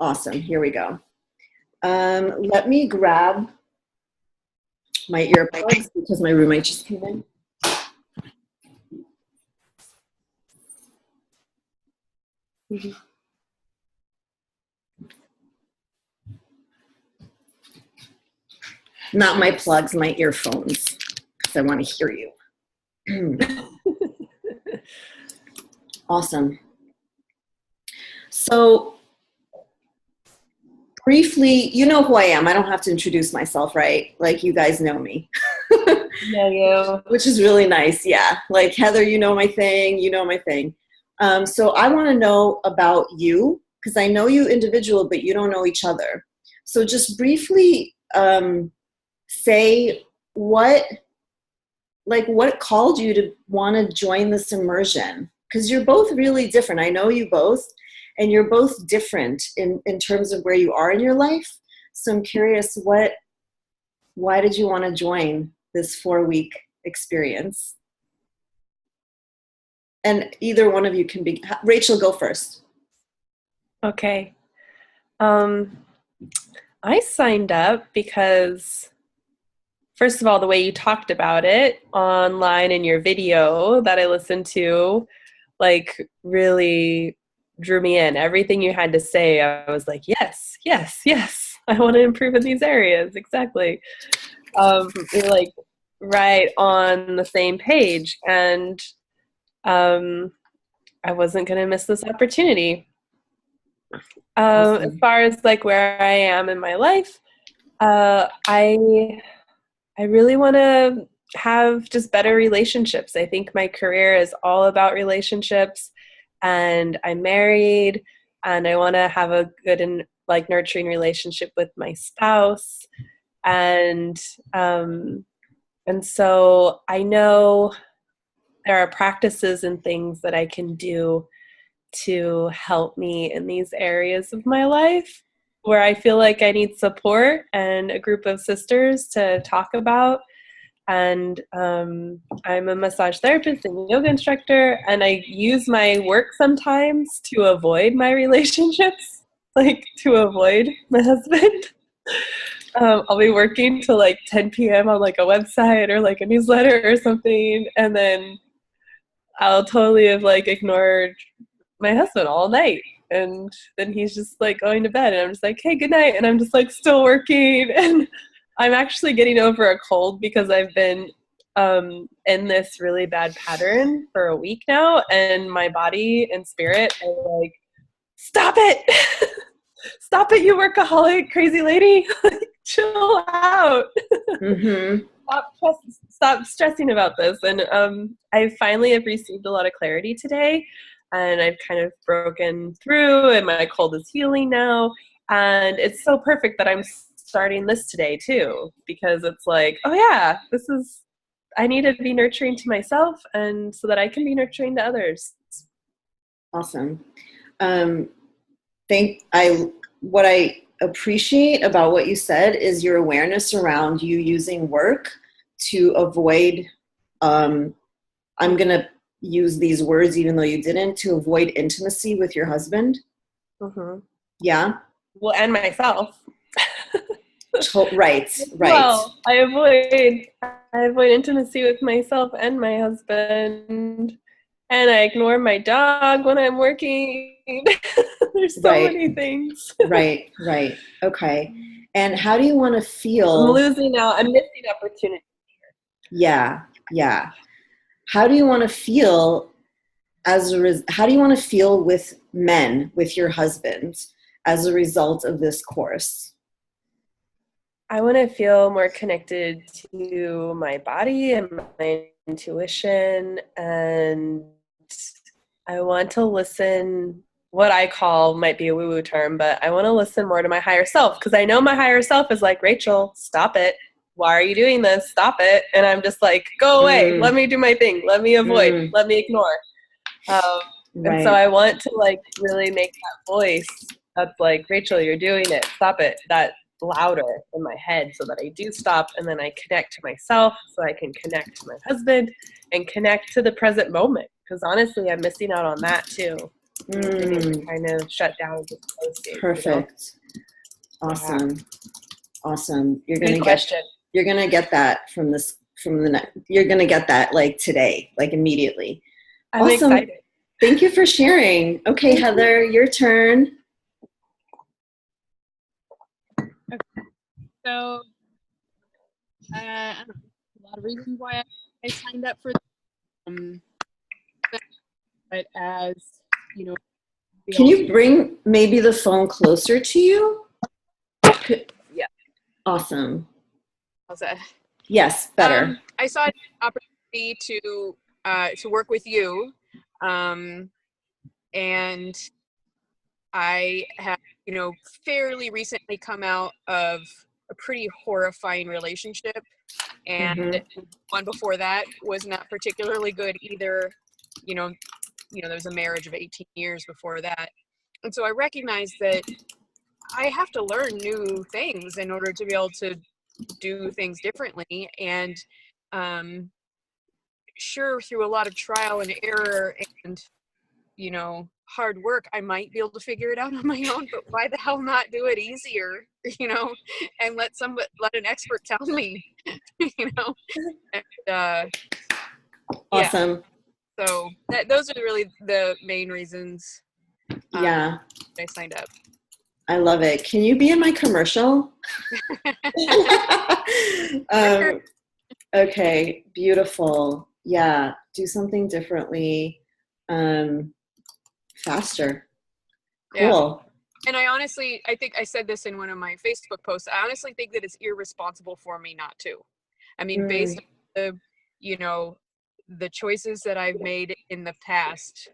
Awesome. Here we go. Let me grab my earplugs because my roommate just came in. Not my plugs, my earphones, because I want to hear you. Awesome. So briefly, you know who I am. I don't have to introduce myself, right? Like, you guys know me. Yeah, you. Which is really nice, yeah. Like, Heather, you know my thing, you know my thing. So I want to know about you, because I know you individual, but you don't know each other. So just briefly say what called you to want to join this immersion? Because you're both really different. I know you both, and you're both different in terms of where you are in your life. So I'm curious, why did you want to join this 4-week experience? And either one of you can be. Rachel, go first. Okay. I signed up because, first of all, the way you talked about it online in your video that I listened to, like, really drew me in. Everything you had to say, I was like, yes, yes, yes. I want to improve in these areas. Exactly. You're like right on the same page, and I wasn't going to miss this opportunity. Awesome. As far as like where I am in my life, I really want to have just better relationships. I think my career is all about relationships, and I'm married, and I want to have a good and like nurturing relationship with my spouse, and so I know there are practices and things that I can do to help me in these areas of my life where I feel like I need support and a group of sisters to talk about. And I'm a massage therapist and yoga instructor, and I use my work sometimes to avoid my relationships, like to avoid my husband. I'll be working till like 10 p.m. on like a website or like a newsletter or something, and then I'll totally have like ignored my husband all night, and then he's just like going to bed, and I'm just like, hey, good night, and I'm just like still working. And I'm actually getting over a cold because I've been in this really bad pattern for a week now, and my body and spirit are like, stop it. Stop it, you workaholic crazy lady. Chill out. Mm-hmm. Stop stressing about this. And I finally have received a lot of clarity today, and I've kind of broken through, and my cold is healing now. And it's so perfect that I'm starting this today too, because it's like, oh yeah, I need to be nurturing to myself, and so that I can be nurturing to others. Awesome. What I appreciate about what you said is your awareness around you using work to avoid, I'm going to use these words even though you didn't, to avoid intimacy with your husband. Mm-hmm. Yeah. Well, and myself. Right. Well, I avoid intimacy with myself and my husband, and I ignore my dog when I'm working. There's so many things. Right. Okay. And how do you want to feel? I'm losing out. I'm missing opportunity. Yeah. How do you want to feel how do you want to feel with men, with your husband, as a result of this course? I want to feel more connected to my body and my intuition, and I want to listen, what I call, might be a woo-woo term, but I want to listen more to my higher self, because I know my higher self is like, Rachel, stop it. Why are you doing this? Stop it. And I'm just like, go away. Let me do my thing. Let me avoid. Let me ignore. And so I want to like really make that voice that's like, Rachel, you're doing it. Stop it. That louder in my head, so that I do stop, and then I connect to myself, so I can connect to my husband and connect to the present moment, because honestly I'm missing out on that too. Being able to kind of shut down and dissociate. Perfect. Awesome. Yeah. Awesome. You're Good gonna question. get that you're gonna get that like today, like immediately. I'm awesome. excited. Thank you for sharing. Okay, Thank Heather, your turn. Okay. So, I don't know, a lot of reasons why I signed up for this. But as you know, Can you bring maybe the phone closer to you? Yeah. Awesome. How's that? Yes, better. I saw an opportunity to work with you, and I have, fairly recently come out of a pretty horrifying relationship, and one before that was not particularly good either. There was a marriage of 18 years before that, and so I recognized that I have to learn new things in order to be able to do things differently. And sure, through a lot of trial and error and hard work, I might be able to figure it out on my own, but why the hell not do it easier, and let an expert tell me, and, awesome. Yeah. So those are really the main reasons I signed up. I love it. Can you be in my commercial? Okay, beautiful. Yeah, do something differently, faster. Cool. Yeah. And I think I said this in one of my Facebook posts, I honestly think that it's irresponsible for me not to. I mean, based on the choices that I've made in the past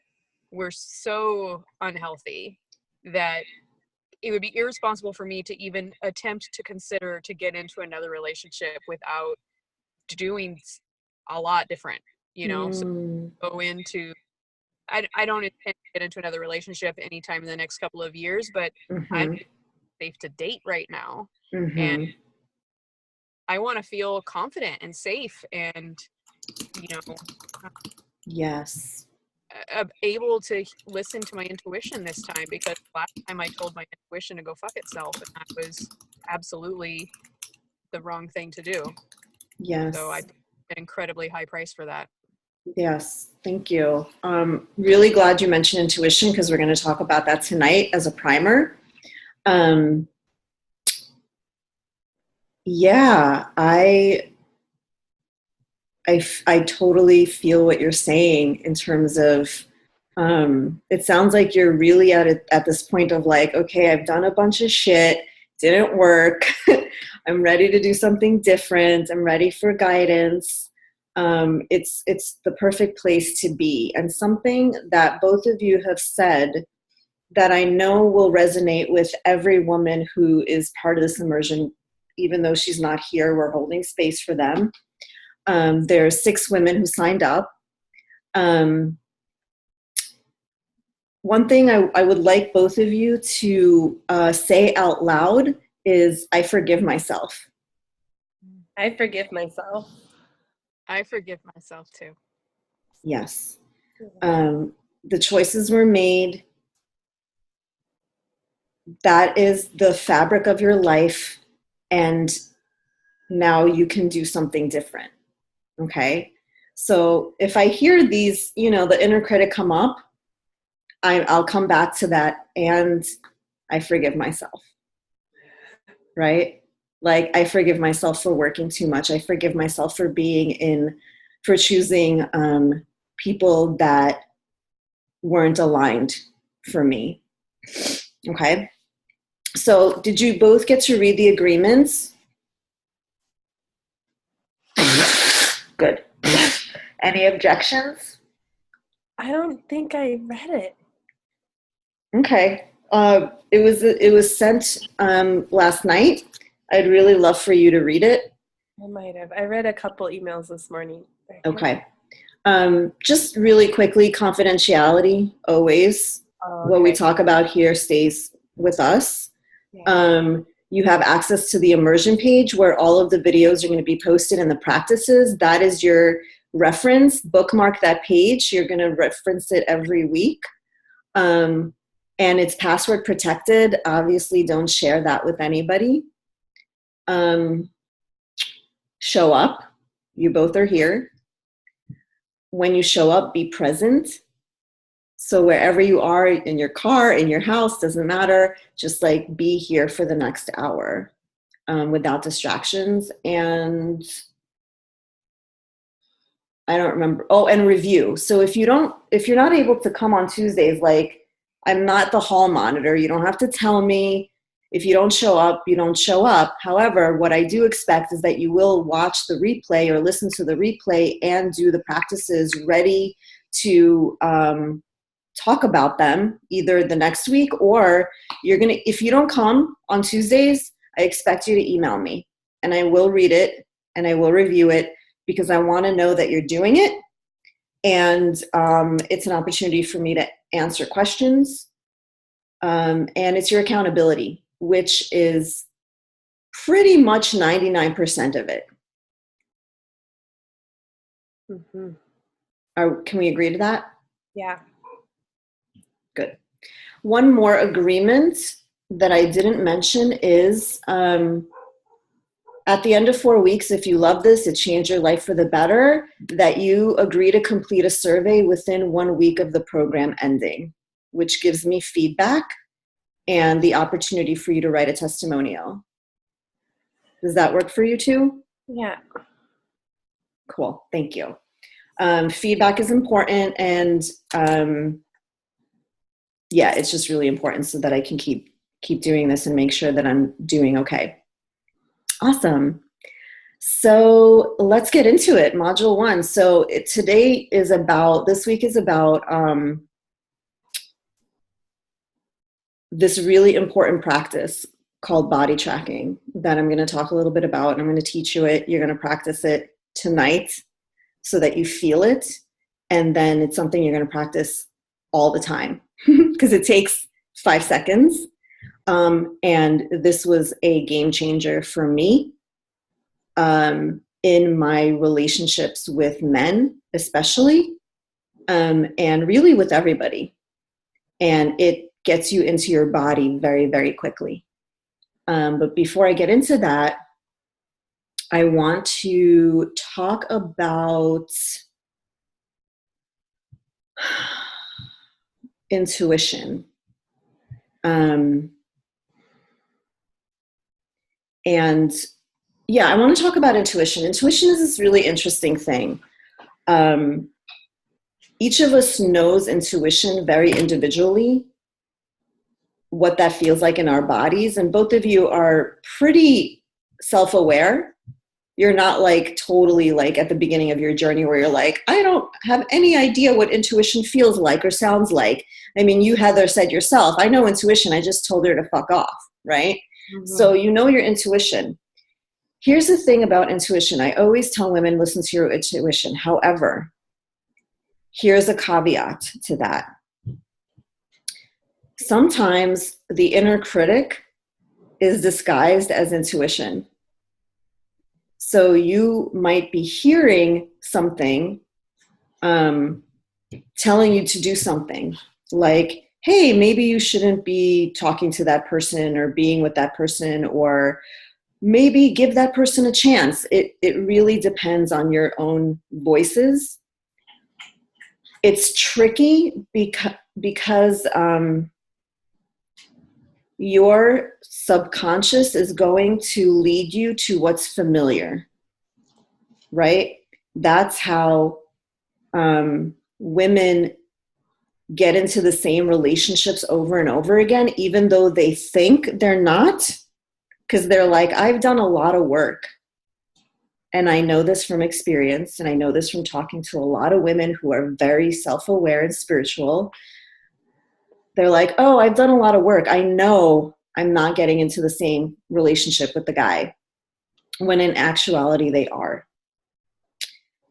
were so unhealthy that it would be irresponsible for me to even attempt to consider to get into another relationship without doing a lot different, so go into, I don't intend to get into another relationship anytime in the next couple of years, but I'm safe to date right now. And I want to feel confident and safe and, yes, able to listen to my intuition this time, because last time I told my intuition to go fuck itself, and that was absolutely the wrong thing to do. Yes. So I paid an incredibly high price for that. Yes, thank you. Really glad you mentioned intuition, because we're going to talk about that tonight as a primer. Yeah, I totally feel what you're saying in terms of, it sounds like you're really at this point of like, okay, I've done a bunch of shit, didn't work. I'm ready to do something different. I'm ready for guidance. It's the perfect place to be. And something that both of you have said that I know will resonate with every woman who is part of this immersion, even though she's not here, we're holding space for them. There are 6 women who signed up. One thing I would like both of you to say out loud is, I forgive myself. I forgive myself. I forgive myself too. Yes. The choices were made. That is the fabric of your life. And now you can do something different. Okay. So if I hear these, the inner critic come up, I'll come back to that, and I forgive myself. Right? Like, I forgive myself for working too much. I forgive myself for for choosing people that weren't aligned for me. Okay. So did you both get to read the agreements? Good. Any objections? I don't think I read it. Okay. It was sent last night. I'd really love for you to read it. I might have. I read a couple emails this morning. Okay. Just really quickly, confidentiality, always. Okay. What we talk about here stays with us. Yeah. You have access to the Immersion page where all of the videos are going to be posted, and the practices. That is your reference. Bookmark that page. You're going to reference it every week. And it's password protected. Obviously, don't share that with anybody. Show up. You both are here. When you show up, be present. So wherever you are, in your car, in your house, doesn't matter, just like be here for the next hour without distractions. And I don't remember. Oh, and review. So if you're not able to come on Tuesdays, like, I'm not the hall monitor. You don't have to tell me. If you don't show up, you don't show up. However, what I do expect is that you will watch the replay or listen to the replay and do the practices ready to talk about them either the next week, or if you don't come on Tuesdays, I expect you to email me and I will read it and I will review it, because I want to know that you're doing it. And it's an opportunity for me to answer questions. And it's your accountability, which is pretty much 99% of it. Mm-hmm. Can we agree to that? Yeah. Good. One more agreement that I didn't mention is at the end of 4 weeks, if you love this, it changed your life for the better, that you agree to complete a survey within 1 week of the program ending, which gives me feedback and the opportunity for you to write a testimonial. Does that work for you too? Yeah. Cool. Thank you. Feedback is important, and yeah, it's just really important so that I can keep doing this and make sure that I'm doing okay. Awesome. So let's get into it. Module 1. So this week is about this really important practice called body tracking that I'm going to talk a little bit about. I'm going to teach you it. You're going to practice it tonight so that you feel it. And then it's something you're going to practice all the time because it takes 5 seconds. And this was a game changer for me in my relationships with men, especially, and really with everybody. And it gets you into your body very, very quickly. But before I get into that, I want to talk about intuition. And yeah, I want to talk about intuition. Intuition is this really interesting thing. Each of us knows intuition very individually, what that feels like in our bodies. And both of you are pretty self-aware. You're not like totally like at the beginning of your journey where you're like, I don't have any idea what intuition feels like or sounds like. I mean, you, Heather, said yourself, I know intuition. I just told her to fuck off, right? Mm-hmm. So you know your intuition. Here's the thing about intuition. I always tell women, listen to your intuition. However, here's a caveat to that. Sometimes the inner critic is disguised as intuition. So you might be hearing something telling you to do something like, hey, maybe you shouldn't be talking to that person or being with that person, or maybe give that person a chance. It really depends on your own voices. It's tricky because your subconscious is going to lead you to what's familiar, right? That's how women get into the same relationships over and over again, even though they think they're not, because they're like, I've done a lot of work. And I know this from experience, and I know this from talking to a lot of women who are very self-aware and spiritual. They're like, oh, I've done a lot of work. I know I'm not getting into the same relationship with the guy, when in actuality they are.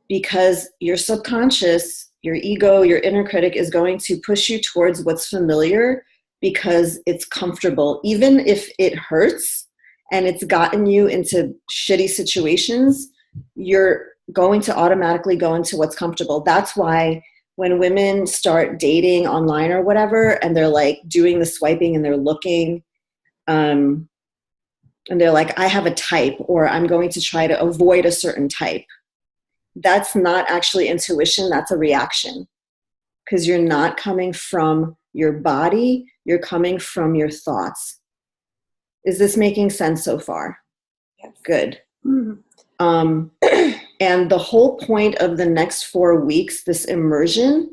Because your subconscious, your ego, your inner critic is going to push you towards what's familiar because it's comfortable. Even if it hurts and it's gotten you into shitty situations, you're going to automatically go into what's comfortable. That's why when women start dating online or whatever, and they're like doing the swiping and they're looking, and they're like, I have a type, or I'm going to try to avoid a certain type. That's not actually intuition, that's a reaction. Because you're not coming from your body, you're coming from your thoughts. Is this making sense so far? Yes. Good. Mm-hmm. And the whole point of the next 4 weeks, this immersion,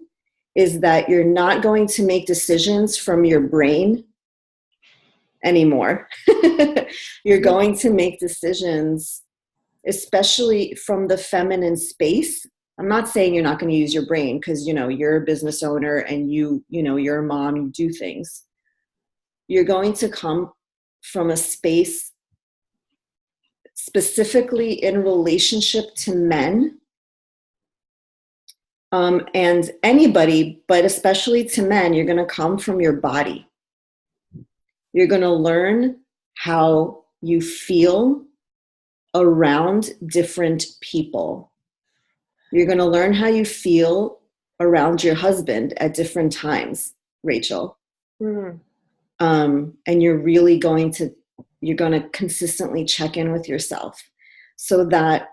is that you're not going to make decisions from your brain anymore. You're going to make decisions, especially from the feminine space. I'm not saying you're not going to use your brain, because, you know, you're a business owner and you know, you're a mom, you do things. You're going to come from a space specifically in relationship to men, and anybody, but especially to men. You're going to come from your body. You're going to learn how you feel around different people. You're going to learn how you feel around your husband at different times, Rachel. Mm-hmm. And you're really going to consistently check in with yourself, so that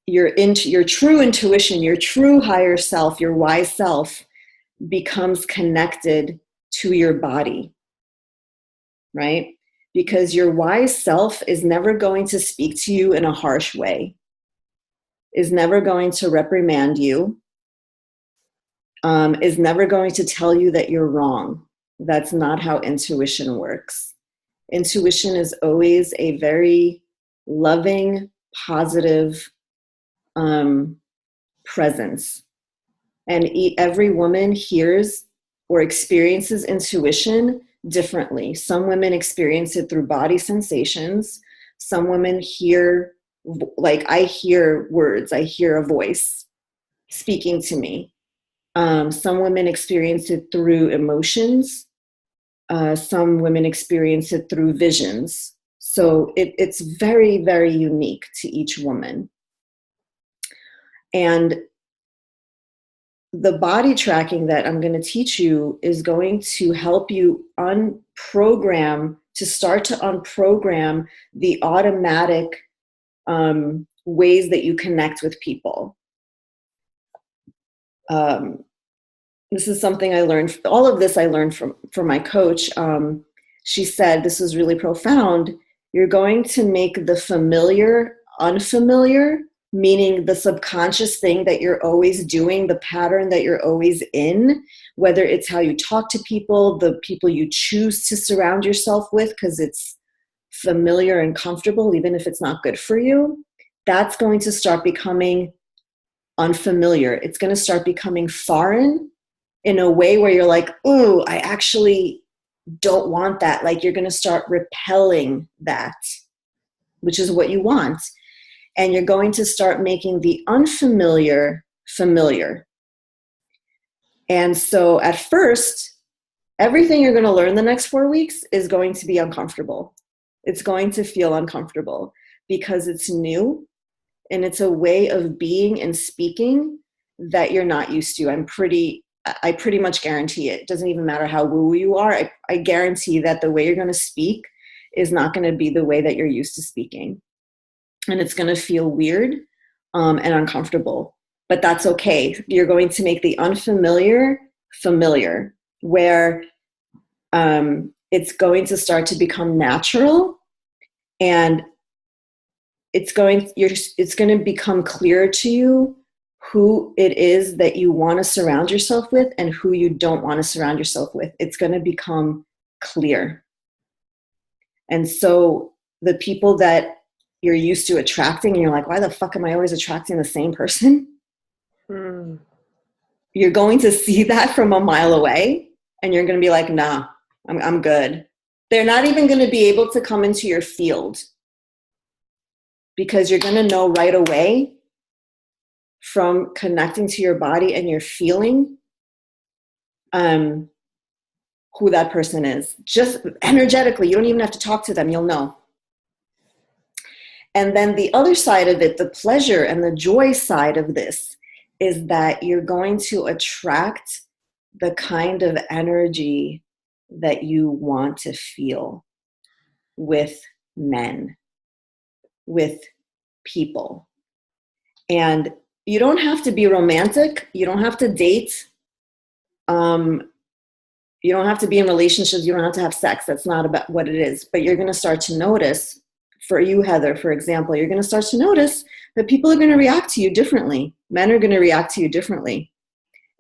your true intuition, your true higher self, your wise self becomes connected to your body, right? Because your wise self is never going to speak to you in a harsh way, is never going to reprimand you, is never going to tell you that you're wrong. That's not how intuition works. Intuition is always a very loving, positive presence. And every woman hears or experiences intuition differently. Some women experience it through body sensations. Some women hear, like I hear words, I hear a voice speaking to me. Some women experience it through emotions. Some women experience it through visions. So it's very, very unique to each woman. And the body tracking that I'm going to teach you is going to help you start to unprogram the automatic ways that you connect with people. This is something I learned. All of this I learned from my coach. She said, this is really profound. You're going to make the familiar unfamiliar, meaning the subconscious thing that you're always doing, the pattern that you're always in, whether it's how you talk to people, the people you choose to surround yourself with because it's familiar and comfortable, even if it's not good for you. That's going to start becoming unfamiliar. It's going to start becoming foreign in a way where you're like, ooh, I actually don't want that. Like you're going to start repelling that, which is what you want. And you're going to start making the unfamiliar familiar. And so at first, everything you're going to learn the next 4 weeks is going to be uncomfortable. It's going to feel uncomfortable because it's new and it's a way of being and speaking that you're not used to. I pretty much guarantee it. It doesn't even matter how woo you are. I guarantee that the way you're going to speak is not going to be the way that you're used to speaking. And it's going to feel weird and uncomfortable. But that's okay. You're going to make the unfamiliar familiar, where it's going to start to become natural, and it's going to become clear to you who it is that you want to surround yourself with and who you don't want to surround yourself with. It's going to become clear. And so the people that you're used to attracting, and you're like, why the fuck am I always attracting the same person? You're going to see that from a mile away, and you're going to be like, nah, I'm good. They're not even going to be able to come into your field because you're going to know right away from connecting to your body and your feeling who that person is. Just energetically, you don't even have to talk to them, you'll know. And then the other side of it, the pleasure and the joy side of this, is that you're going to attract the kind of energy that you want to feel with men, with people. And you don't have to be romantic. You don't have to date. You don't have to be in relationships. You don't have to have sex. That's not about what it is. But you're going to start to notice, for you, Heather, for example, you're going to start to notice that people are going to react to you differently. Men are going to react to you differently.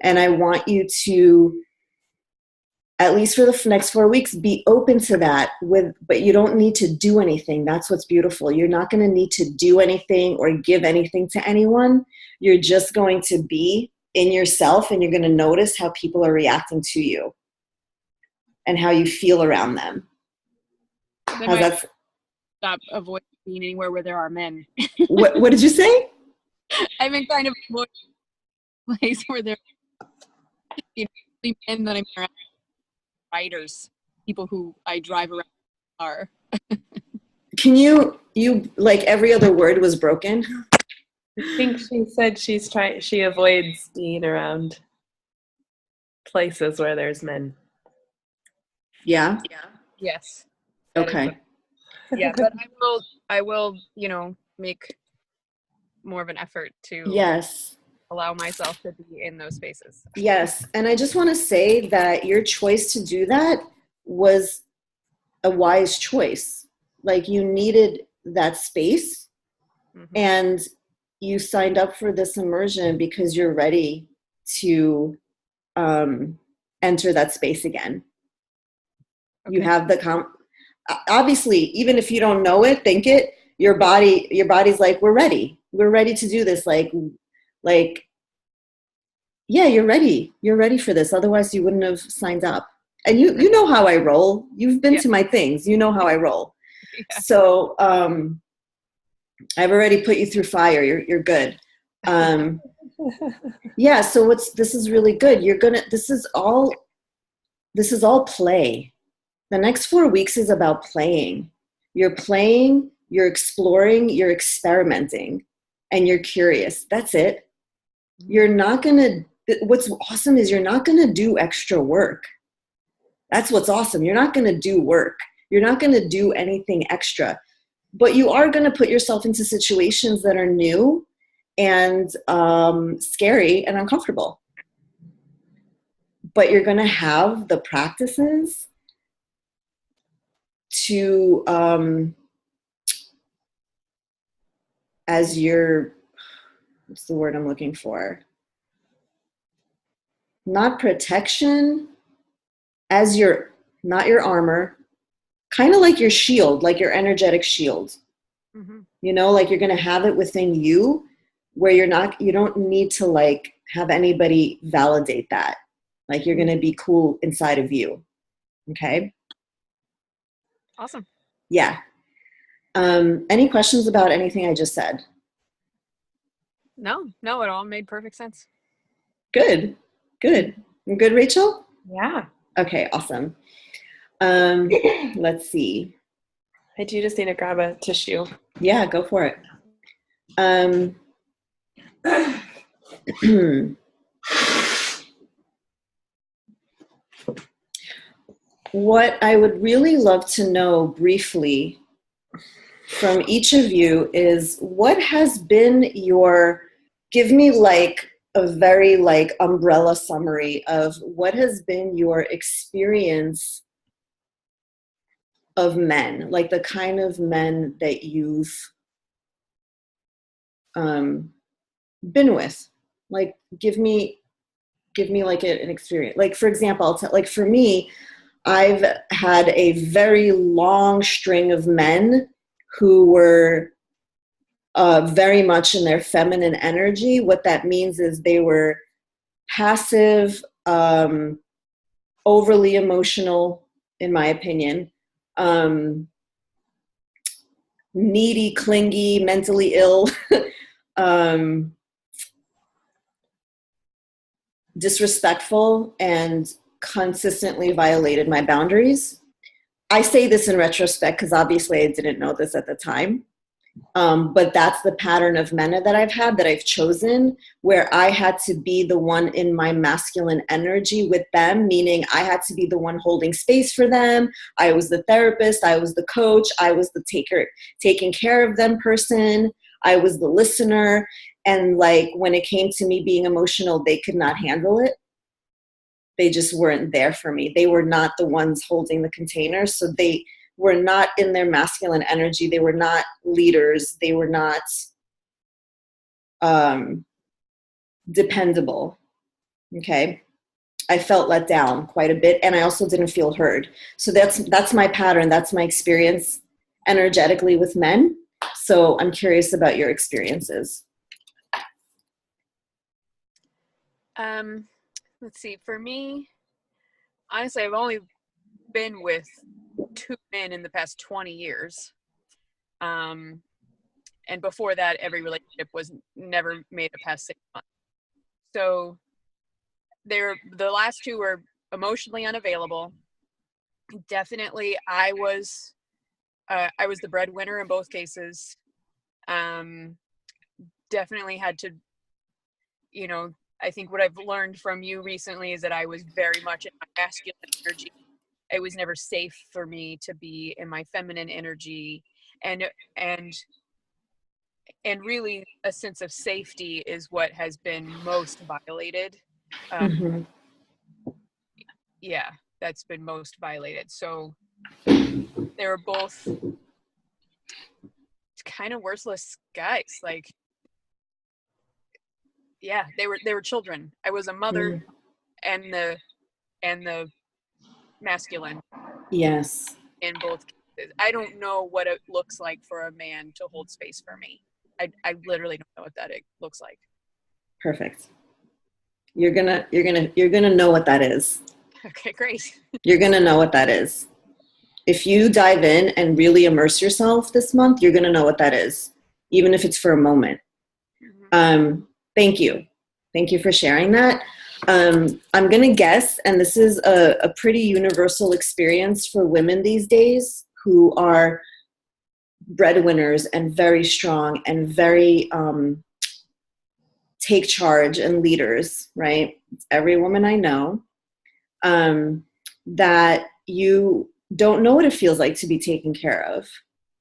And I want you to, at least for the next 4 weeks, be open to that. But you don't need to do anything. That's what's beautiful. You're not going to need to do anything or give anything to anyone. You're just going to be in yourself, and you're going to notice how people are reacting to you and how you feel around them. How's that? Stop avoiding being anywhere where there are men. What did you say? I've been kind of avoiding a place where there are men that I'm around. Riders, people who I drive around are. Can you like every other word was broken? I think she said she avoids being around places where there's men. Yeah? Yes. Okay. Yeah, but I will, make more of an effort to Yes. allow myself to be in those spaces. Yes. And I just want to say that your choice to do that was a wise choice. Like, you needed that space, and you signed up for this immersion because you're ready to enter that space again. Okay. You have obviously, even if you don't know it, think it, your body's like, we're ready to do this. Like, yeah, you're ready for this. Otherwise you wouldn't have signed up. And you know how I roll. You've been to my things. You know how I roll. Yeah. So I've already put you through fire. You're good. Yeah. So this is really good. This is all play. The next 4 weeks is about playing. You're playing, you're exploring, you're experimenting, and you're curious. That's it. What's awesome is you're not going to do extra work. That's what's awesome. You're not going to do work. You're not going to do anything extra. But you are going to put yourself into situations that are new and scary and uncomfortable. But you're going to have the practices to, what's the word I'm looking for? Not protection, not your armor, kind of like your shield, like your energetic shield. Like you're going to have it within you, where you don't need to like have anybody validate that. Like, you're going to be cool inside of you. Okay. Awesome. Yeah. Any questions about anything I just said? No, it all made perfect sense. Good. You good, Rachel? Yeah. Okay, awesome. Let's see. I do just need to grab a tissue. Yeah, go for it. What I would really love to know briefly from each of you is, what has been give me like a very like umbrella summary of what has been your experience of men, like the kind of men that you've been with. Like, give me like an experience. Like, for example, like for me, I've had a very long string of men who were very much in their feminine energy. What that means is they were passive, overly emotional, in my opinion, needy, clingy, mentally ill, disrespectful, and consistently violated my boundaries. I say this in retrospect because obviously I didn't know this at the time. But that's the pattern of men that I've had, that I've chosen, where I had to be the one in my masculine energy with them, meaning I had to be the one holding space for them. I was the therapist. I was the coach. I was the taking care of them person. I was the listener. And like, when it came to me being emotional, they could not handle it. They just weren't there for me. They were not the ones holding the container. So they were not in their masculine energy. They were not leaders. They were not dependable. Okay. I felt let down quite a bit, and I also didn't feel heard. So that's my pattern. That's my experience energetically with men. So I'm curious about your experiences. Let's see. For me, honestly, I've only been with 2 men in the past 20 years. And before that, every relationship was never made it past 6 months. So the last 2 were emotionally unavailable. Definitely, I was the breadwinner in both cases. Definitely had to, I think what I've learned from you recently is that I was very much in my masculine energy. It was never safe for me to be in my feminine energy, and really a sense of safety is what has been most violated. Mm-hmm. Yeah, that's been most violated. So they were both kind of worthless guys. Like, yeah, they were children. I was a mother and the masculine Yes. in both cases. I don't know what it looks like for a man to hold space for me. I literally don't know what that looks like. Perfect. You're gonna know what that is. Okay, great. You're gonna know what that is. If you dive in and really immerse yourself this month, you're gonna know what that is, even if it's for a moment. Mm-hmm. Thank you. Thank you for sharing that. I'm going to guess, and this is a pretty universal experience for women these days who are breadwinners and very strong and very take charge and leaders, right? Every woman I know, that you don't know what it feels like to be taken care of.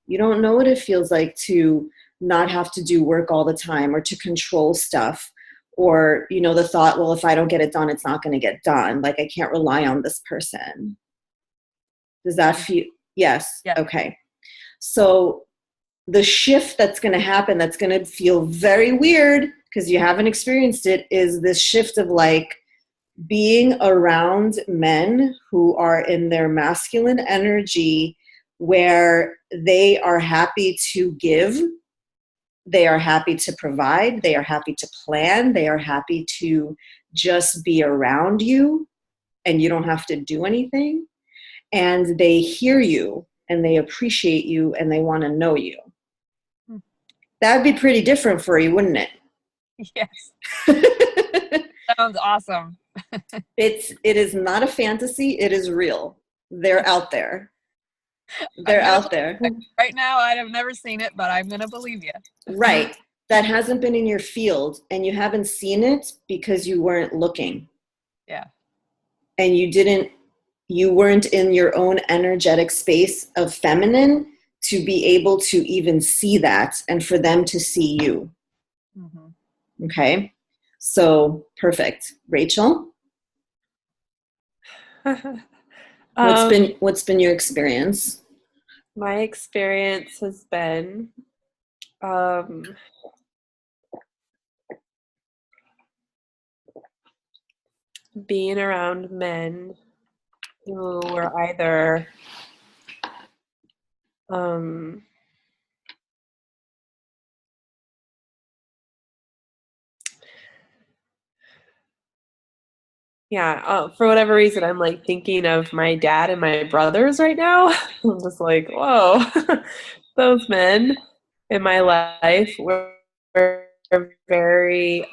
You don't know what it feels like to not have to do work all the time or to control stuff, or, the thought, well, if I don't get it done, it's not going to get done. Like, I can't rely on this person. Does that feel? Yes. Yeah. Okay. So the shift that's going to happen, that's going to feel very weird because you haven't experienced it, is this shift of like being around men who are in their masculine energy, where they are happy to give, they are happy to provide, they are happy to plan, they are happy to just be around you and you don't have to do anything. And they hear you and they appreciate you and they want to know you. That'd be pretty different for you, wouldn't it? Yes. Sounds awesome. It is not a fantasy. It is real. They're out there. They're out there. Right now, I have never seen it, but I'm going to believe you. Right. That hasn't been in your field, and you haven't seen it because you weren't looking. Yeah. And you weren't in your own energetic space of feminine to be able to even see that and for them to see you. Mm-hmm. Okay. So perfect. Rachel? What's been your experience? My experience has been being around men who were either for whatever reason, I'm like thinking of my dad and my brothers right now. I'm just like, whoa, those men in my life were very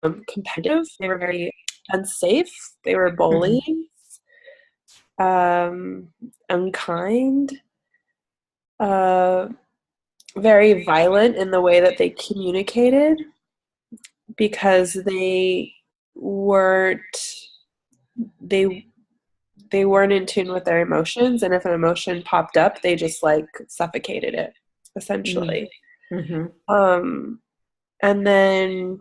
competitive. They were very unsafe. They were bullies, unkind. very violent in the way that they communicated, because weren't they they weren't in tune with their emotions, and if an emotion popped up, they just like suffocated it, essentially. Mm-hmm. And then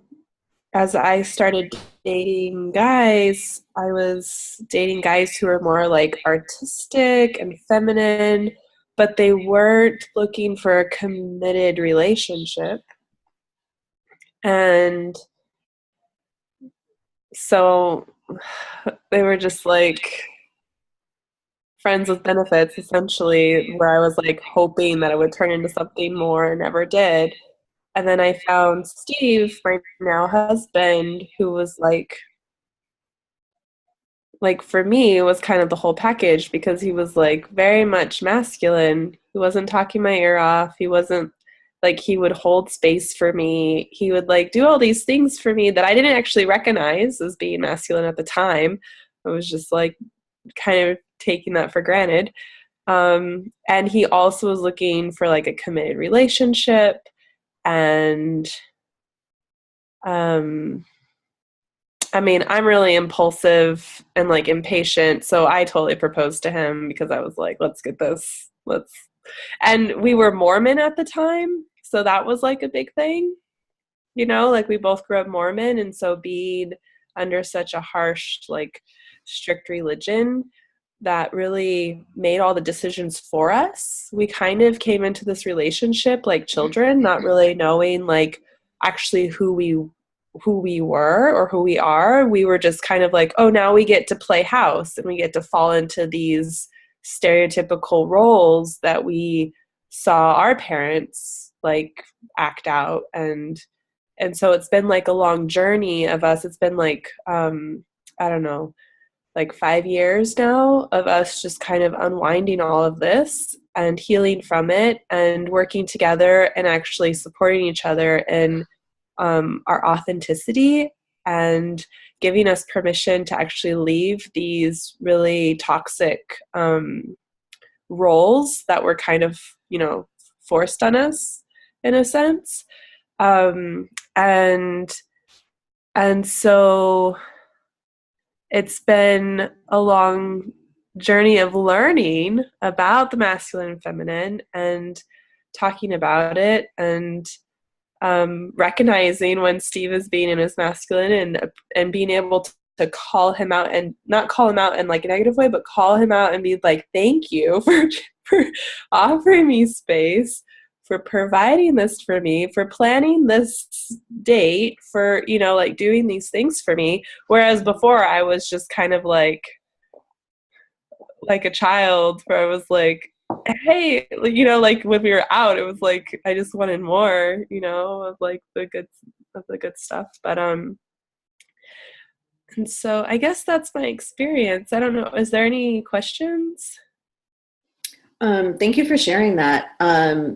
as I started dating guys, I was dating guys who were more like artistic and feminine, but they weren't looking for a committed relationship. And so they were just like friends with benefits, essentially, where I was like hoping that it would turn into something more and never did. And then I found Steve, my now husband, who was like for me, it was kind of the whole package, because he was like very much masculine. He wasn't talking my ear off. He wasn't like, he would hold space for me. He would like do all these things for me that I didn't actually recognize as being masculine at the time. I was just like kind of taking that for granted. And he also was looking for like a committed relationship. And I mean, I'm really impulsive and like impatient, so I totally proposed to him because I was like, let's get this. And we were Mormon at the time, so that was like a big thing. Like we both grew up Mormon, and so being under such a harsh, like strict religion that really made all the decisions for us. We kind of came into this relationship like children, not really knowing like actually who we were or who we are. We were just kind of like, oh, now we get to play house and we get to fall into these stereotypical roles that we saw our parents like act out. And so it's been like a long journey of us. It's been like I don't know, like 5 years now of us just kind of unwinding all of this and healing from it and working together and actually supporting each other in our authenticity, and giving us permission to actually leave these really toxic roles that were kind of, forced on us in a sense. And so it's been a long journey of learning about the masculine and feminine and talking about it, and recognizing when Steve is being in his masculine, and being able to call him out, and not call him out in like a negative way, but call him out and be like, thank you for offering me space, for providing this for me, for planning this date, for, like doing these things for me. Whereas before I was just kind of like a child, where I was like, hey, like when we were out, it was like I just wanted more, of like the good stuff. But and so I guess that's my experience. I don't know. Is there any questions? Thank you for sharing that. I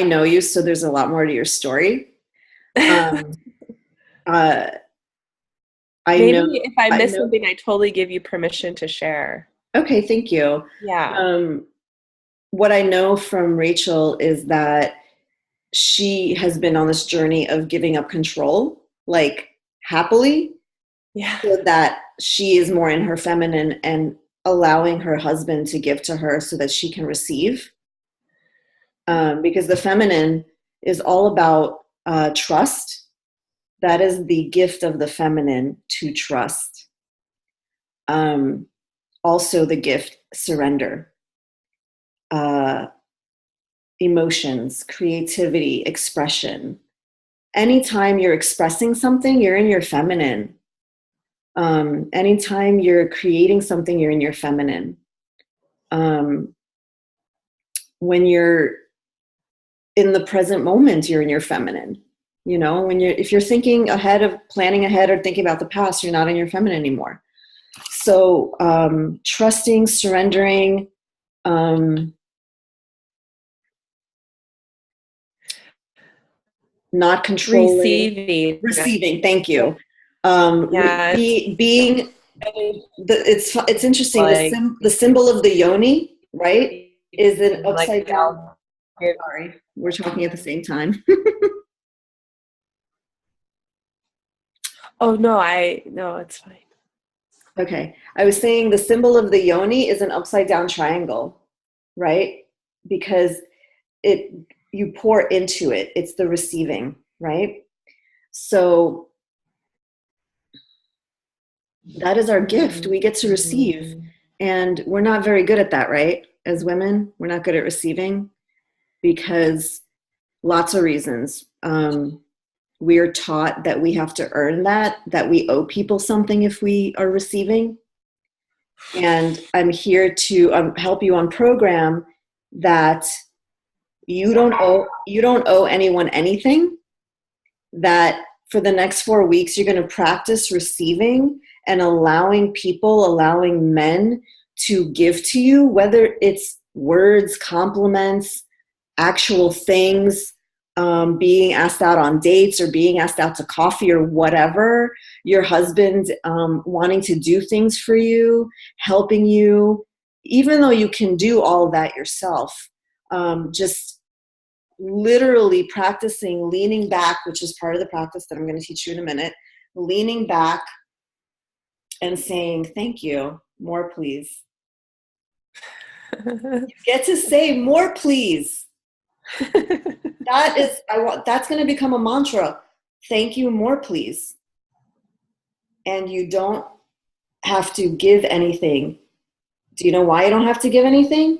know you, so there's a lot more to your story. Maybe if I miss something, I totally give you permission to share. Okay, thank you. Yeah. What I know from Rachel is that she has been on this journey of giving up control, like happily, so that she is more in her feminine and allowing her husband to give to her so that she can receive. Because the feminine is all about trust. That is the gift of the feminine, to trust. Also the gift, surrender. Emotions, creativity, expression. Anytime you're expressing something, you're in your feminine. Anytime you're creating something, you're in your feminine. When you're in the present moment, you're in your feminine. If you're thinking ahead, planning ahead, or thinking about the past, you're not in your feminine anymore. So trusting, surrendering, not controlling, receiving. Thank you. Being It's interesting. Like, The symbol of the yoni, right, is an like, upside down. Sorry, we're talking at the same time. Oh no, it's fine. Okay, I was saying the symbol of the yoni is an upside down triangle, right? Because you pour into it. It's the receiving, right? So that is our gift. We get to receive. And we're not very good at that, right? As women, we're not good at receiving because lots of reasons. We are taught that we have to earn that we owe people something if we are receiving. And I'm here to help you on program that you don't owe anyone anything, that for the next 4 weeks, you're going to practice receiving and allowing men to give to you, whether it's words, compliments, actual things, being asked out on dates or being asked out to coffee or whatever, your husband wanting to do things for you, helping you, even though you can do all of that yourself, just literally practicing leaning back, which is part of the practice that I'm going to teach you in a minute, leaning back and saying, thank you, more please. You get to say more please. That's going to become a mantra. Thank you, more please. And you don't have to give anything. Do you know why you don't have to give anything?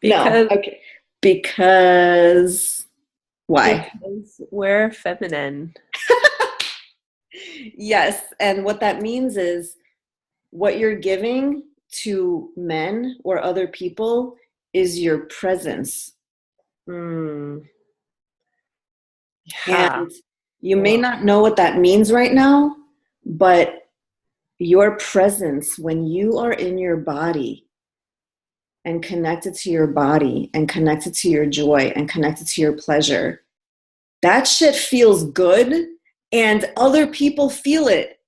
Because, no. Okay. Because why? Because we're feminine. Yes. And what that means is what you're giving to men or other people is your presence. Yeah. And you may not know what that means right now, but your presence, when you are in your body and connected to your body and connected to your joy and connected to your pleasure, that shit feels good and other people feel it.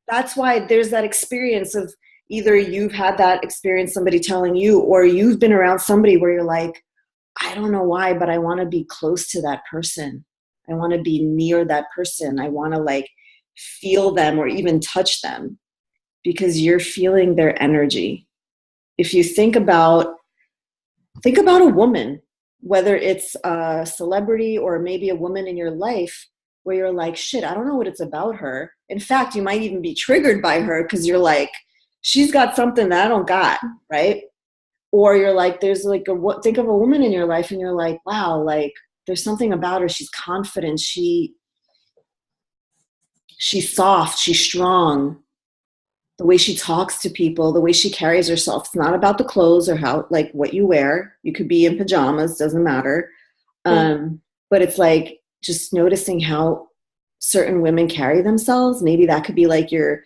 That's why there's that experience of either you've had that experience, somebody telling you, or you've been around somebody where you're like, I don't know why, but I want to be close to that person. I want to be near that person. I want to like feel them or even touch them because you're feeling their energy. If you think about a woman, whether it's a celebrity or maybe a woman in your life where you're like, shit, I don't know what it's about her. In fact, you might even be triggered by her because you're like, she's got something that I don't got, right? Or you're like, there's like think of a woman in your life and you're like, wow, like there's something about her. She's confident. She's soft. She's strong. The way she talks to people, the way she carries herself. It's not about the clothes or how, like what you wear. You could be in pajamas, doesn't matter. But it's like just noticing how certain women carry themselves. Maybe that could be like your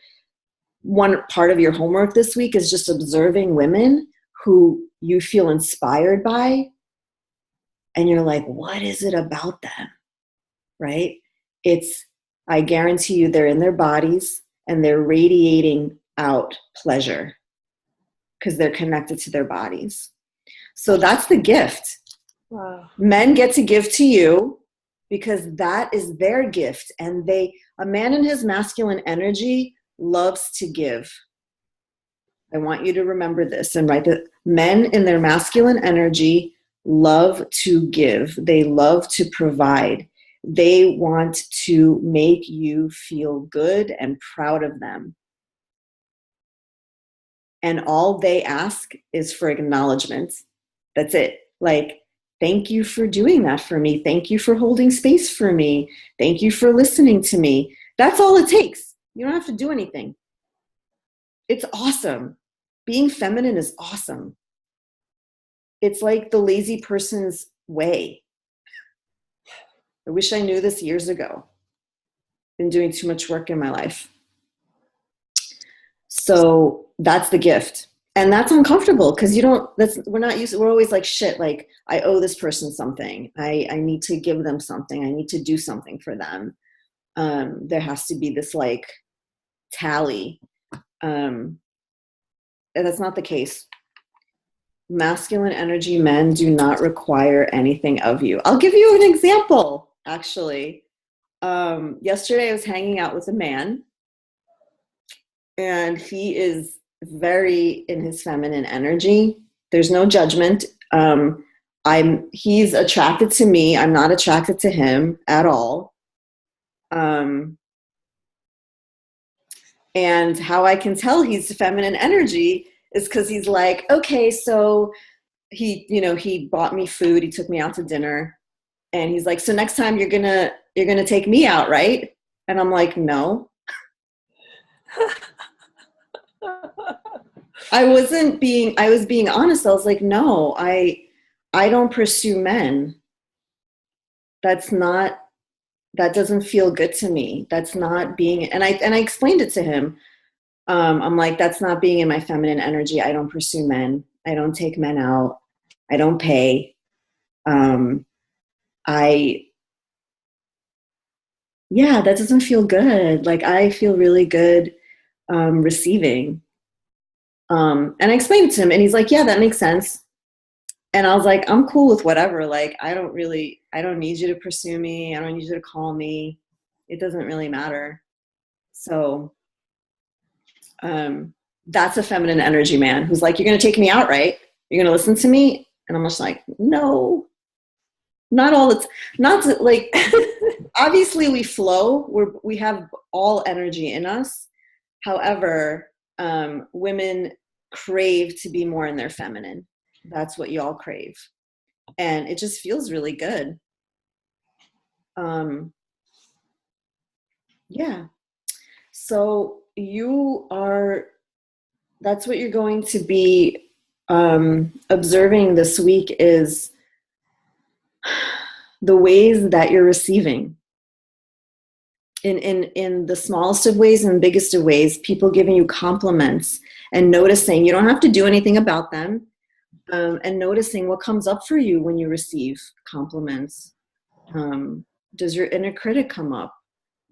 one part of your homework this week is just observing women who you feel inspired by. And you're like, what is it about them? Right? I guarantee you they're in their bodies and they're radiating out pleasure because they're connected to their bodies. So that's the gift. Wow. Men get to give to you because that is their gift. And a man in his masculine energy loves to give. I want you to remember this and write that men in their masculine energy love to give. They love to provide. They want to make you feel good and proud of them. And all they ask is for acknowledgement. That's it. Like, thank you for doing that for me. Thank you for holding space for me. Thank you for listening to me. That's all it takes. You don't have to do anything. It's awesome. Being feminine is awesome. It's like the lazy person's way. I wish I knew this years ago. Been doing too much work in my life. So that's the gift. And that's uncomfortable because we're always like, shit, like I owe this person something. I need to give them something. I need to do something for them. there has to be this like tally. And that's not the case. Masculine energy men do not require anything of you. I'll give you an example, actually. Yesterday I was hanging out with a man, and he is very in his feminine energy. There's no judgment. He's attracted to me. I'm not attracted to him at all. And how I can tell he's feminine energy is because he's like, okay, so he bought me food. He took me out to dinner, and he's like, so next time you're gonna take me out, right? And I'm like, no. I was being honest. I was like, no, I don't pursue men. That doesn't feel good to me. That's not being, and I explained it to him. I'm like, that's not being in my feminine energy. I don't pursue men. I don't take men out. I don't pay. That doesn't feel good. Like, I feel really good receiving. And I explained it to him, and he's like, yeah, that makes sense. And I was like, I'm cool with whatever. Like, I don't need you to pursue me. I don't need you to call me. It doesn't really matter. So that's a feminine energy man who's like, you're going to take me out, right? You're going to listen to me? And I'm just like, no, not all. It's not to, like, obviously we flow. We have all energy in us. However, women crave to be more in their feminine. That's what y'all crave. And it just feels really good. Yeah. So that's what you're going to be observing this week, is the ways that you're receiving. In the smallest of ways and biggest of ways, people giving you compliments, and noticing, you don't have to do anything about them, and noticing what comes up for you when you receive compliments. Does your inner critic come up?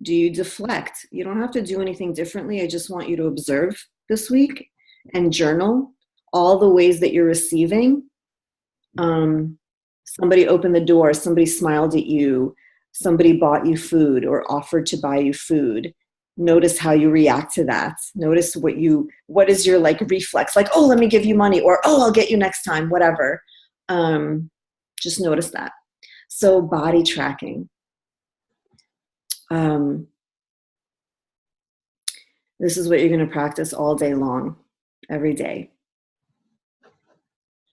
Do you deflect? You don't have to do anything differently. I just want you to observe this week and journal all the ways that you're receiving. Somebody opened the door, somebody smiled at you, somebody bought you food or offered to buy you food. Notice how you react to that. Notice what is your like reflex, like, oh, let me give you money, or, oh, I'll get you next time, whatever. Just notice that. So body tracking. This is what you're going to practice all day long, every day,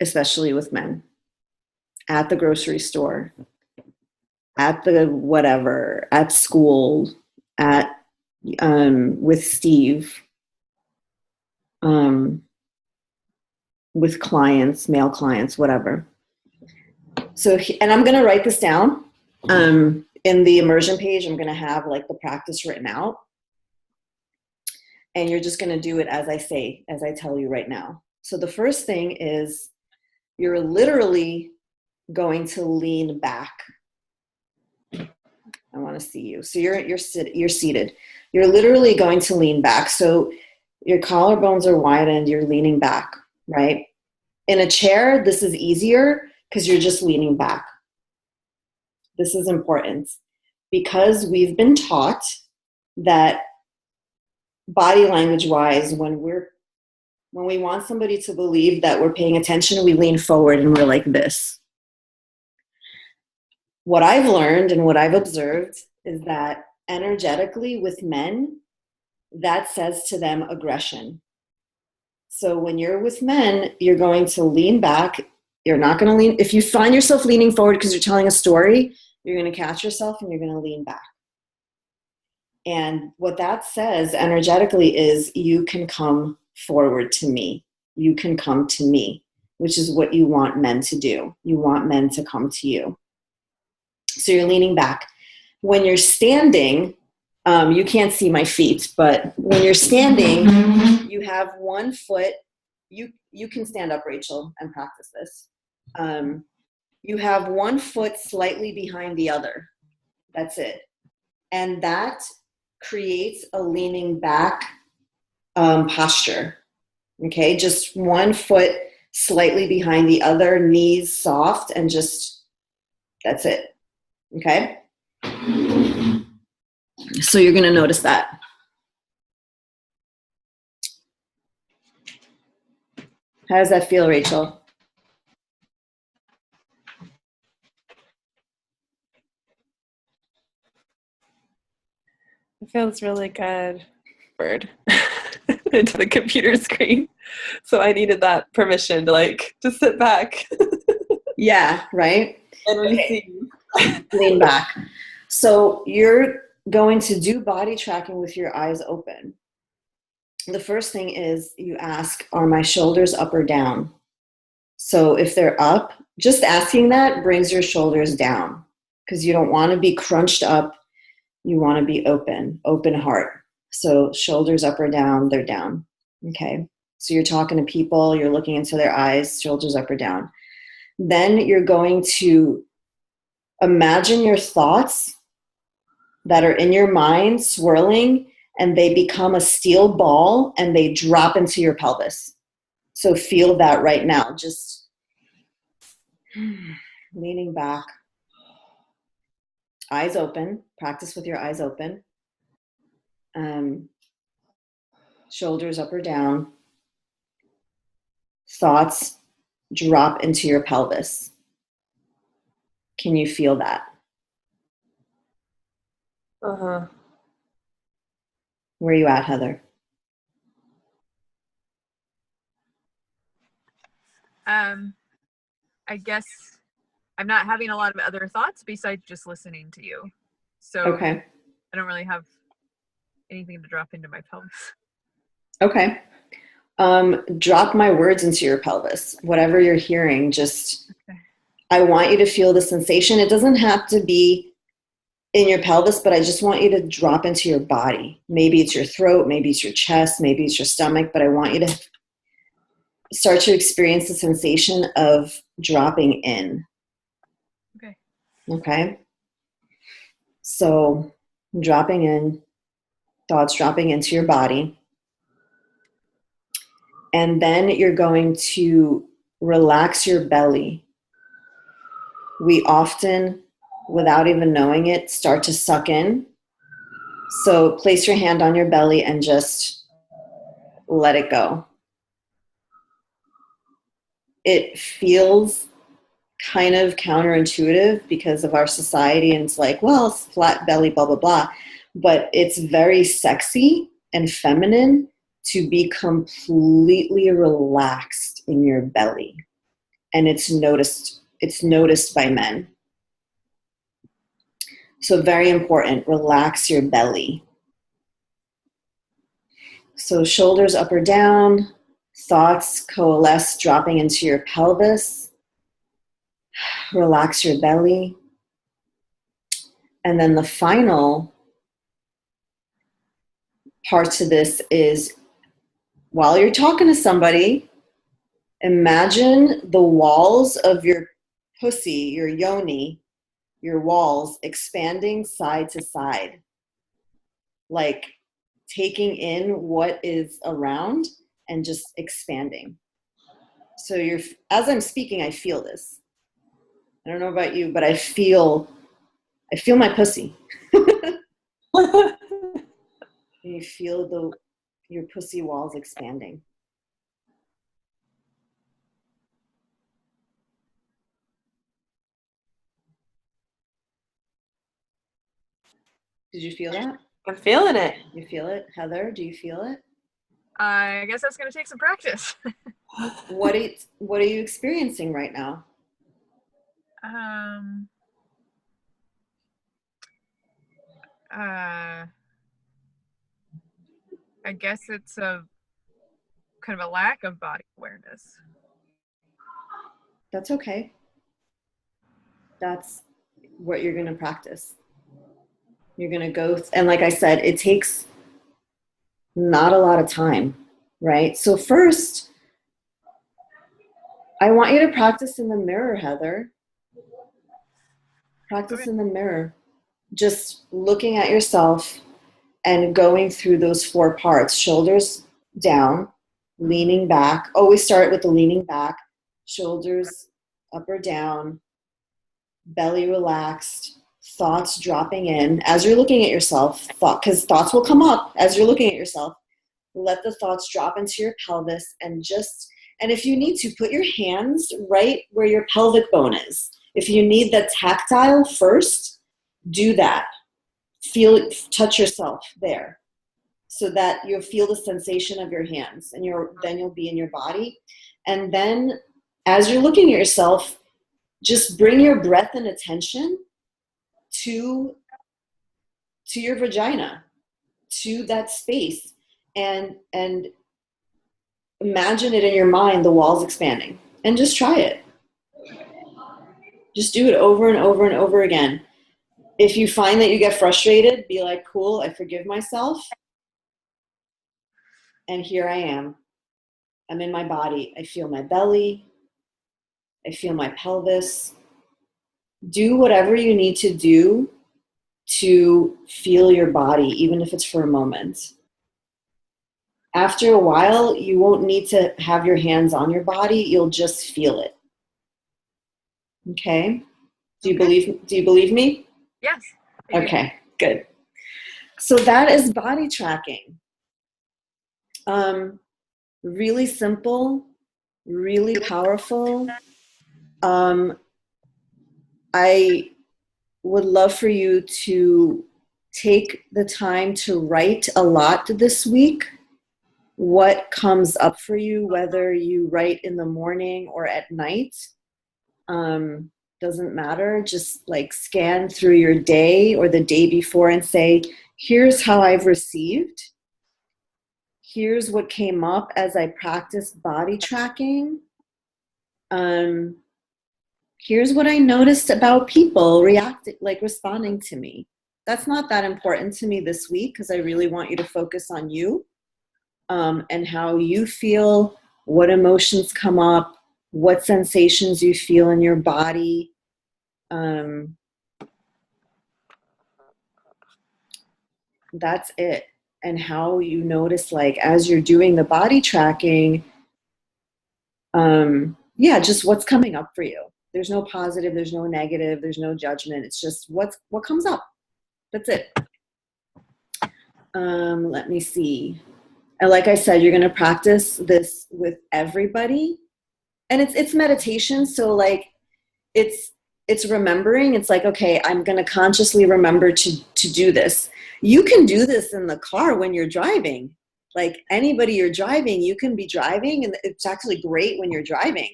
especially with men, at the grocery store, at the whatever, at school, with Steve, with clients, male clients, whatever. So, and I'm going to write this down. In the immersion page, I'm going to have like the practice written out. And you're just going to do it as I say, as I tell you right now. So the first thing is, you're literally going to lean back. I want to see you. So you're seated. You're literally going to lean back. So your collarbones are widened. You're leaning back, right? In a chair, this is easier because you're just leaning back. This is important because we've been taught that body language wise, when we want somebody to believe that we're paying attention, we lean forward and we're like this. What I've learned and what I've observed is that energetically with men, that says to them aggression. So when you're with men, you're going to lean back. You're not going to lean. If you find yourself leaning forward because you're telling a story, you're going to catch yourself and you're going to lean back. And what that says energetically is, you can come forward to me. You can come to me, which is what you want men to do. You want men to come to you. So you're leaning back. When you're standing, you can't see my feet, but when you're standing, you have one foot. You can stand up, Rachel, and practice this. You have one foot slightly behind the other. That's it. And that creates a leaning back posture. Okay, just one foot slightly behind the other, knees soft, and just, that's it. Okay, so you're going to notice that. How does that feel, Rachel? It feels really good. Word into the computer screen. So I needed that permission to like just sit back. Yeah, right? And receive. Okay. Lean back. So you're going to do body tracking with your eyes open. The first thing is you ask, are my shoulders up or down? So if they're up, just asking that brings your shoulders down because you don't want to be crunched up. You want to be open heart. So shoulders up or down, they're down. Okay. So you're talking to people, you're looking into their eyes, shoulders up or down. Then you're going to imagine your thoughts that are in your mind swirling, and they become a steel ball and they drop into your pelvis. So feel that right now. Just leaning back, eyes open. Practice with your eyes open. Shoulders up or down. Thoughts drop into your pelvis. Can you feel that? Uh-huh. Where are you at, Heather? I guess I'm not having a lot of other thoughts besides just listening to you. So Okay. I don't really have anything to drop into my pelvis. Okay. Drop my words into your pelvis. Whatever you're hearing, just, okay. I want you to feel the sensation. It doesn't have to be in your pelvis, but I just want you to drop into your body. Maybe it's your throat, maybe it's your chest, maybe it's your stomach, but I want you to start to experience the sensation of dropping in. Okay. Okay. So dropping in, thoughts dropping into your body. And then you're going to relax your belly. We often, without even knowing it, start to suck in. So place your hand on your belly and just let it go. It feels kind of counterintuitive because of our society, and it's like, well, it's flat belly, blah, blah, blah. But it's very sexy and feminine to be completely relaxed in your belly. And it's noticed by men. So very important, relax your belly. So shoulders up or down, thoughts coalesce dropping into your pelvis. Relax your belly. And then the final part to this is, while you're talking to somebody, imagine the walls of your pussy, your yoni, your walls expanding side to side. Like taking in what is around and just expanding. So as I'm speaking, I feel this. I don't know about you, but I feel my pussy. You feel your pussy walls expanding. Did you feel that? I'm feeling it. You feel it? Heather, do you feel it? I guess that's going to take some practice. What are you experiencing right now? I guess it's a kind of a lack of body awareness. That's okay. That's what you're going to practice. You're going to go, and like I said, it takes not a lot of time, right? So first, I want you to practice in the mirror, Heather. Practice in the mirror. just looking at yourself and going through those 4 parts: shoulders down, leaning back. Always start with the leaning back, shoulders up or down, belly relaxed, thoughts dropping in. As you're looking at yourself, because thoughts will come up as you're looking at yourself, let the thoughts drop into your pelvis, and if you need to, put your hands right where your pelvic bone is. If you need the tactile first, do that. Feel it, touch yourself there, so that you'll feel the sensation of your hands, and then you'll be in your body. And then as you're looking at yourself, just bring your breath and attention to your vagina, to that space, and imagine it in your mind, the walls expanding, and just try it. Just do it over and over and over again. If you find that you get frustrated, be like, cool, I forgive myself. And here I am. I'm in my body. I feel my belly. I feel my pelvis. Do whatever you need to do to feel your body, even if it's for a moment. After a while, you won't need to have your hands on your body. You'll just feel it. Okay? Do you believe me? Yes. Okay, good. So that is body tracking. Really simple, really powerful. I would love for you to take the time to write a lot this week. What comes up for you, whether you write in the morning or at night, doesn't matter. Just like scan through your day or the day before and say, here's how I've received. Here's what came up as I practiced body tracking. Here's what I noticed about people responding to me. That's not that important to me this week, because I really want you to focus on you, and how you feel, what emotions come up, what sensations you feel in your body. That's it. And how you notice, like, as you're doing the body tracking, just what's coming up for you. There's no positive, there's no negative, there's no judgment. It's just what comes up. That's it. Let me see. And like I said, you're going to practice this with everybody. And it's meditation. So like it's remembering. It's like, okay, I'm going to consciously remember to do this. You can do this in the car when you're driving. Like anybody you're driving, you can be driving, and it's actually great when you're driving,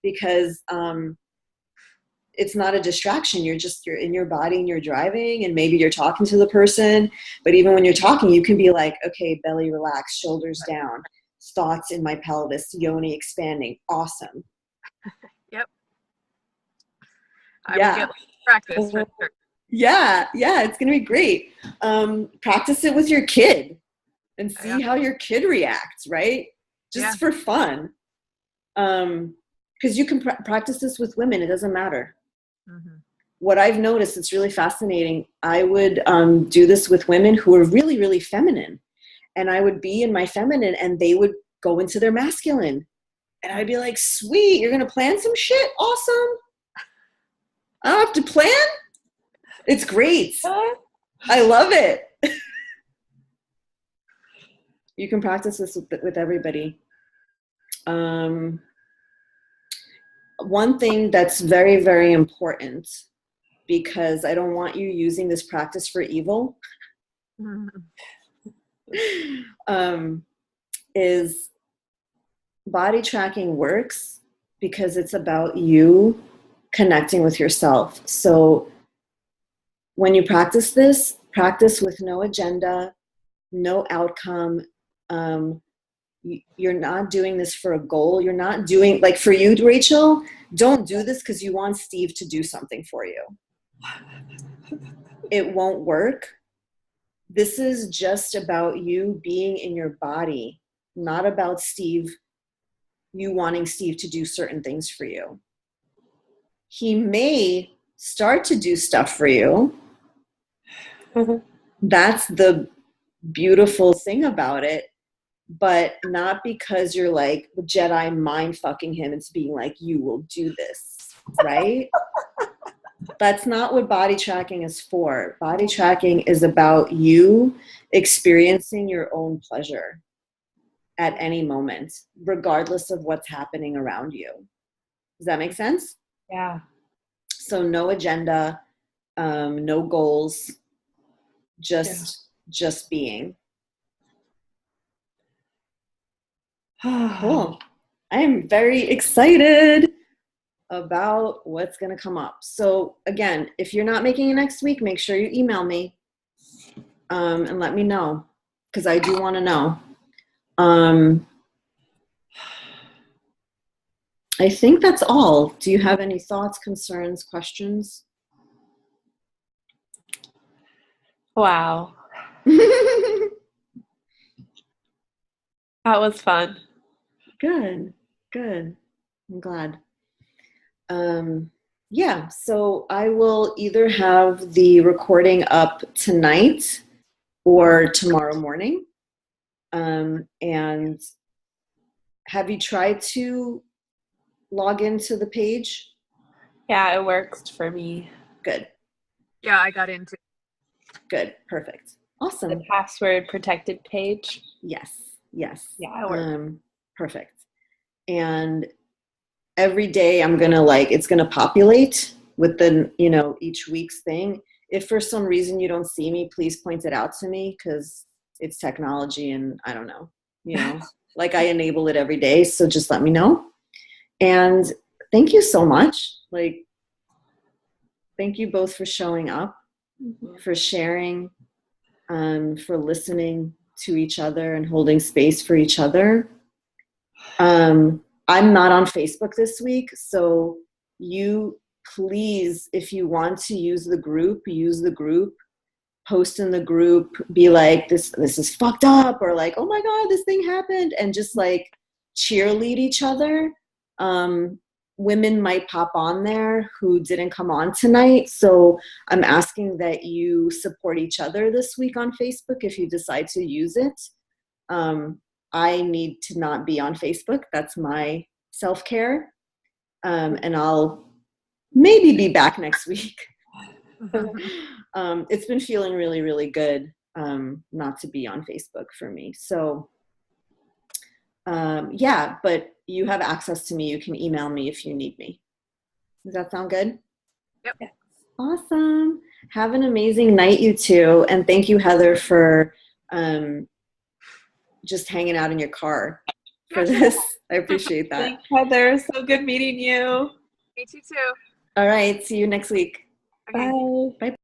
because it's not a distraction. You're in your body and you're driving, and maybe you're talking to the person, but even when you're talking, you can be like, okay, belly relaxed, shoulders down, thoughts in my pelvis, yoni expanding. Awesome. Yep. I will get practice for sure. Yeah, it's going to be great. Practice it with your kid and see how your kid reacts, right? Just for fun. Because you can practice this with women. It doesn't matter. Mm-hmm. What I've noticed, it's really fascinating. I would do this with women who are really, really feminine. And I would be in my feminine, and they would go into their masculine. And I'd be like, sweet, you're going to plan some shit? Awesome. I don't have to plan? It's great. I love it. You can practice this with everybody. One thing that's very, very important, because I don't want you using this practice for evil, is body tracking works because it's about you connecting with yourself. So when you practice this, practice with no agenda, no outcome. You're not doing this for a goal. You're not doing, like for you, Rachel, don't do this because you want Steve to do something for you. It won't work. This is just about you being in your body, not about Steve, you wanting Steve to do certain things for you. He may start to do stuff for you, That's the beautiful thing about it. But not because you're like Jedi mind fucking him and being like, you will do this, right? That's not what body tracking is for. Body tracking is about you experiencing your own pleasure at any moment, regardless of what's happening around you. Does that make sense? Yeah. So no agenda, no goals, just being. Cool. I am very excited about what's going to come up. So again, if you're not making it next week, make sure you email me and let me know, because I do want to know. I think that's all. Do you have any thoughts, concerns, questions? Wow. That was fun. Good. I'm glad. Yeah, so I will either have the recording up tonight or tomorrow morning. And have you tried to log into the page? Yeah, it works for me. Good. Yeah, I got into. Good. Perfect. Awesome. The password protected page. Yes. Yeah, it works. Perfect. And every day I'm gonna it's gonna populate with the each week's thing. If for some reason you don't see me, please point it out to me, because it's technology and I don't know, like I enable it every day, so just let me know. And thank you so much. Thank you both for showing up, for sharing, for listening to each other and holding space for each other. I'm not on Facebook this week, so you please, if you want to use the group, post in the group, be like, this is fucked up, or like, oh my God, this thing happened, and just cheerlead each other. Women might pop on there who didn't come on tonight, so I'm asking that you support each other this week on Facebook if you decide to use it. I need to not be on Facebook. That's my self-care. And I'll maybe be back next week. It's been feeling really, really good not to be on Facebook for me. So yeah, but you have access to me. You can email me if you need me. Does that sound good? Yep. Awesome. Have an amazing night, you two. And thank you, Heather, for just hanging out in your car for this. I appreciate that. Thanks, Heather. So good meeting you. Me too. All right. See you next week. Okay. Bye. Bye.